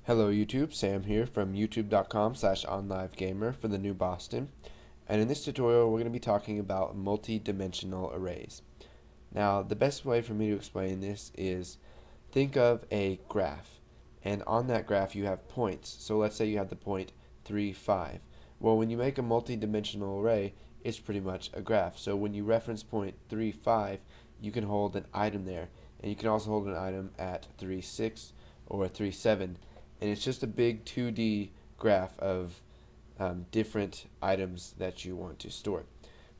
Hello YouTube, Sam here from youtube.com/onlivegamer for the new Boston. And in this tutorial we're going to be talking about multi-dimensional arrays. Now the best way for me to explain this is think of a graph, and on that graph you have points. So let's say you have the point 3, 5. Well, when you make a multi-dimensional array, it's pretty much a graph. So when you reference point 3, 5, you can hold an item there, and you can also hold an item at 3, 6 or 3, 7. And it's just a big 2D graph of different items that you want to store.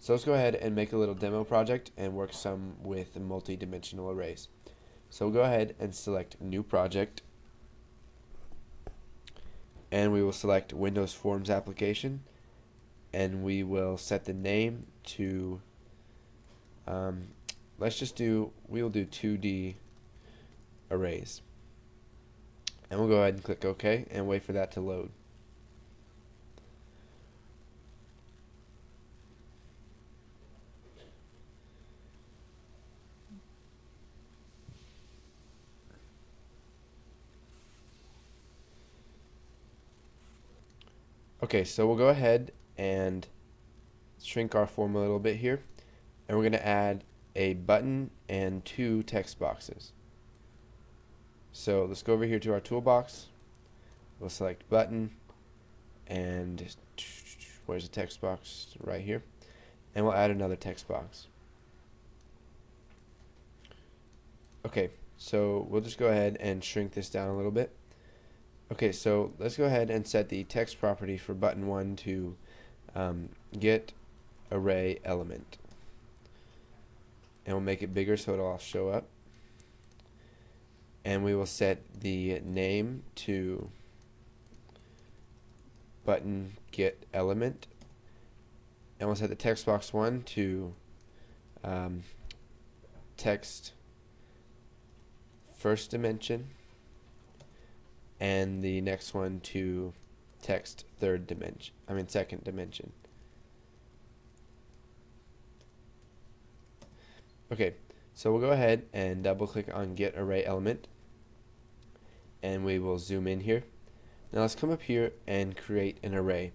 So let's go ahead and make a little demo project and work some with multi-dimensional arrays. So we'll go ahead and select New Project, and we will select Windows Forms Application, and we will set the name to we'll do 2D arrays. And we'll go ahead and click OK and wait for that to load. Okay, so we'll go ahead and shrink our form a little bit here, and we're going to add a button and 2 text boxes. So let's go over here to our toolbox. We'll select button, and where's the text box? Right here. And we'll add another text box. Okay, so we'll just go ahead and shrink this down a little bit. Okay, so let's go ahead and set the text property for button 1 to get array element. And we'll make it bigger so it'll all show up. And we will set the name to button get element. And we'll set the text box 1 to text first dimension, and the next one to text second dimension. Okay, so we'll go ahead and double click on get array element, and we will zoom in here. Now let's come up here and create an array.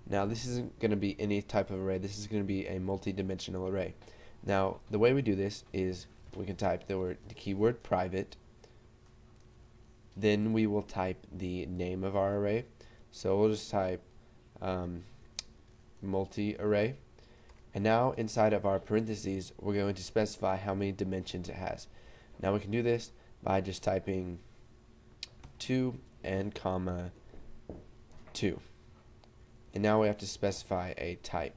Now this isn't going to be any type of array, this is going to be a multi-dimensional array. Now the way we do this is we can type the keyword private, then we will type the name of our array. So we'll just type multi-array, and now inside of our parentheses we're going to specify how many dimensions it has. Now we can do this by just typing 2 and comma 2, and now we have to specify a type,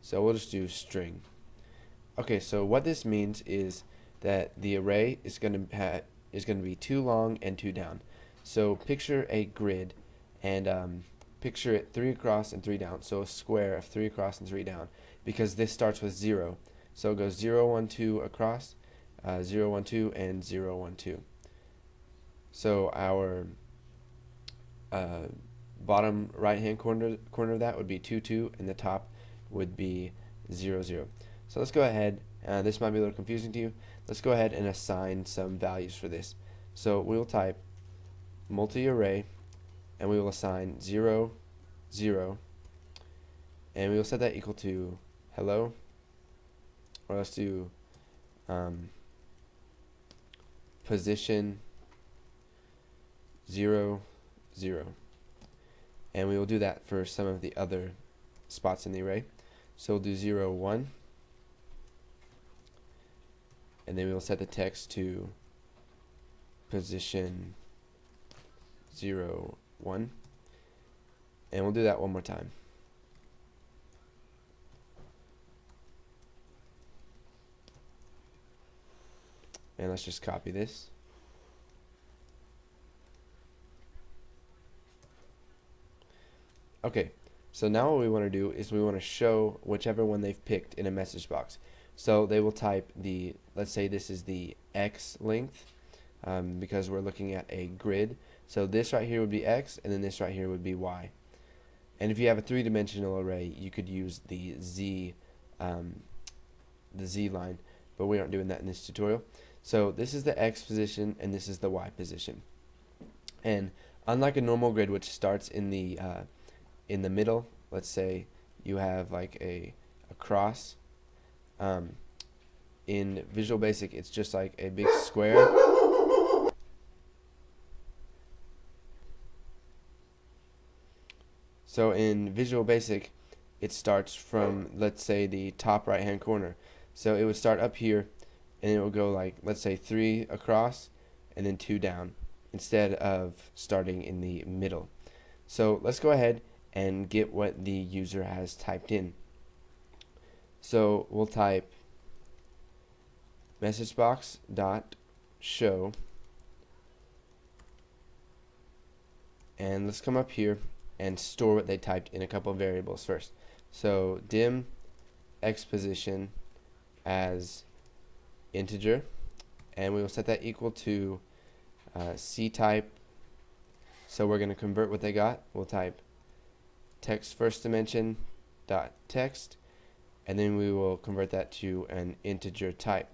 so we'll just do string. Okay, so what this means is that the array is going to be 2 long and 2 down. So picture a grid, and picture it 3 across and 3 down, so a square of 3 across and 3 down, because this starts with 0. So it goes 0, 1, 2 across, 0, 1, 2, and 0, 1, 2. So our bottom right hand corner of that would be 2, 2, and the top would be 0, 0. So let's go ahead, this might be a little confusing to you, let's go ahead and assign some values for this. So we will type multi-array, and we will assign 0, 0, and we will set that equal to hello, or let's do position 0, 0, and we will do that for some of the other spots in the array. So we'll do 0, 1, and then we will set the text to position 0, 1, and we'll do that one more time. And let's just copy this. Okay, so now what we want to do is we want to show whichever one they've picked in a message box. So they will type let's say this is the X length, because we're looking at a grid. So this right here would be X, and then this right here would be Y. And if you have a 3-dimensional array, you could use the Z line, but we aren't doing that in this tutorial. So this is the X position, and this is the Y position. And Unlike a normal grid, which starts in the middle, let's say you have like a cross. In Visual Basic, it's just like a big square. So in Visual Basic, it starts from, let's say, the top right hand corner. So it would start up here, and it will go like, let's say, 3 across and then 2 down, instead of starting in the middle. So let's go ahead and get what the user has typed in. So we'll type messagebox.show, and let's come up here and store what they typed in a couple of variables first. So dim x position as integer, and we will set that equal to C type. So we're going to convert what they got. We'll type text first dimension dot text, and then we will convert that to an integer type.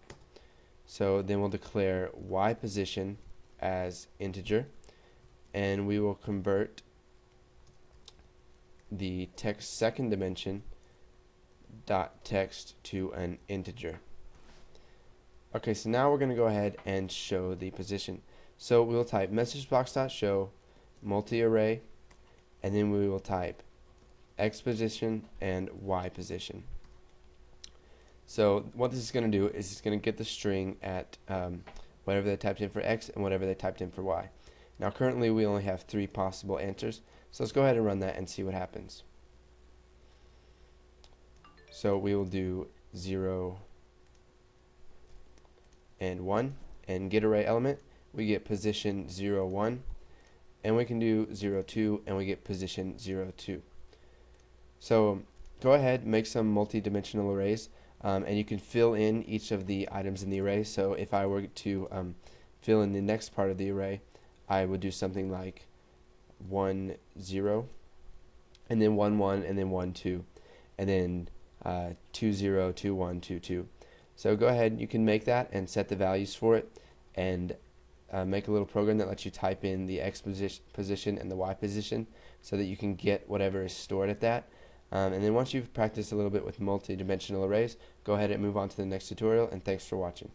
So then we'll declare y position as integer, and we will convert the text second dimension dot text to an integer. Okay, so now we're going to go ahead and show the position. So we'll type messagebox.show multi-array, and then we will type x position and y position. So what this is going to do is it's going to get the string at whatever they typed in for x and whatever they typed in for y. Now currently we only have 3 possible answers, so let's go ahead and run that and see what happens. So we will do 0 and 1, and get array element, we get position 0, 1, and we can do 0, 2, and we get position 0, 2. So go ahead, make some multi-dimensional arrays, and you can fill in each of the items in the array. So if I were to fill in the next part of the array, I would do something like 1, 0, and then 1, 1, and then 1, 2, and then 2, 0, 2, 1, 2, 2. So go ahead, you can make that and set the values for it, and make a little program that lets you type in the x position and the y position so that you can get whatever is stored at that. And then once you've practiced a little bit with multi-dimensional arrays, go ahead and move on to the next tutorial, and thanks for watching.